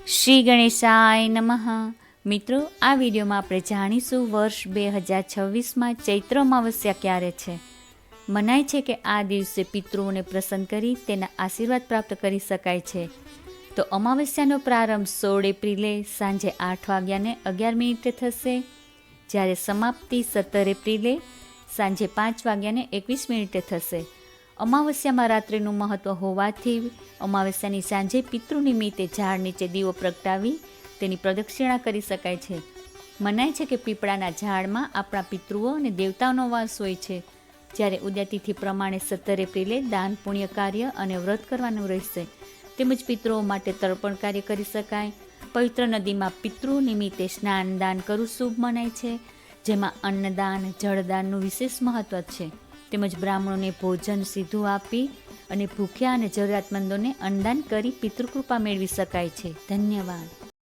શ્રી ગણેશાય નમઃ. મિત્રો, આ વિડીયોમાં આપણે જાણીશું વર્ષ 2026માં ચૈત્ર અમાવસ્યા ક્યારે છે. મનાય છે કે આ દિવસે પિતૃઓને પ્રસન્ન કરી તેના આશીર્વાદ પ્રાપ્ત કરી શકાય છે. તો અમાવસ્યાનો પ્રારંભ 16 એપ્રિલે સાંજે 8:11 થશે, જ્યારે સમાપ્તિ 17 એપ્રિલે સાંજે 5:21 થશે. અમાવસ્યામાં રાત્રિનું મહત્વ હોવાથી અમાવસ્યાની સાંજે પિતૃ નિમિત્તે ઝાડ નીચે દીવો પ્રગટાવી તેની પ્રદક્ષિણા કરી શકાય છે. મનાય છે કે પીપળાના ઝાડમાં આપણા પિતૃઓ અને દેવતાઓનો વાસ હોય છે. જ્યારે ઉદયતિથિ પ્રમાણે 17 એપ્રિલે દાન પુણ્ય કાર્ય અને વ્રત કરવાનું રહેશે, તેમજ પિતૃઓ માટે તર્પણ કાર્ય કરી શકાય. પવિત્ર નદીમાં પિતૃ નિમિત્તે સ્નાન દાન કરવું શુભ મનાય છે, જેમાં અન્નદાન જળદાનનું વિશેષ મહત્વ છે. તેમજ બ્રાહ્મણોને ભોજન સીધું આપી અને ભૂખ્યા અને જરૂરિયાતમંદોને અન્નદાન કરી પિતૃકૃપા મેળવી શકાય છે. ધન્યવાદ.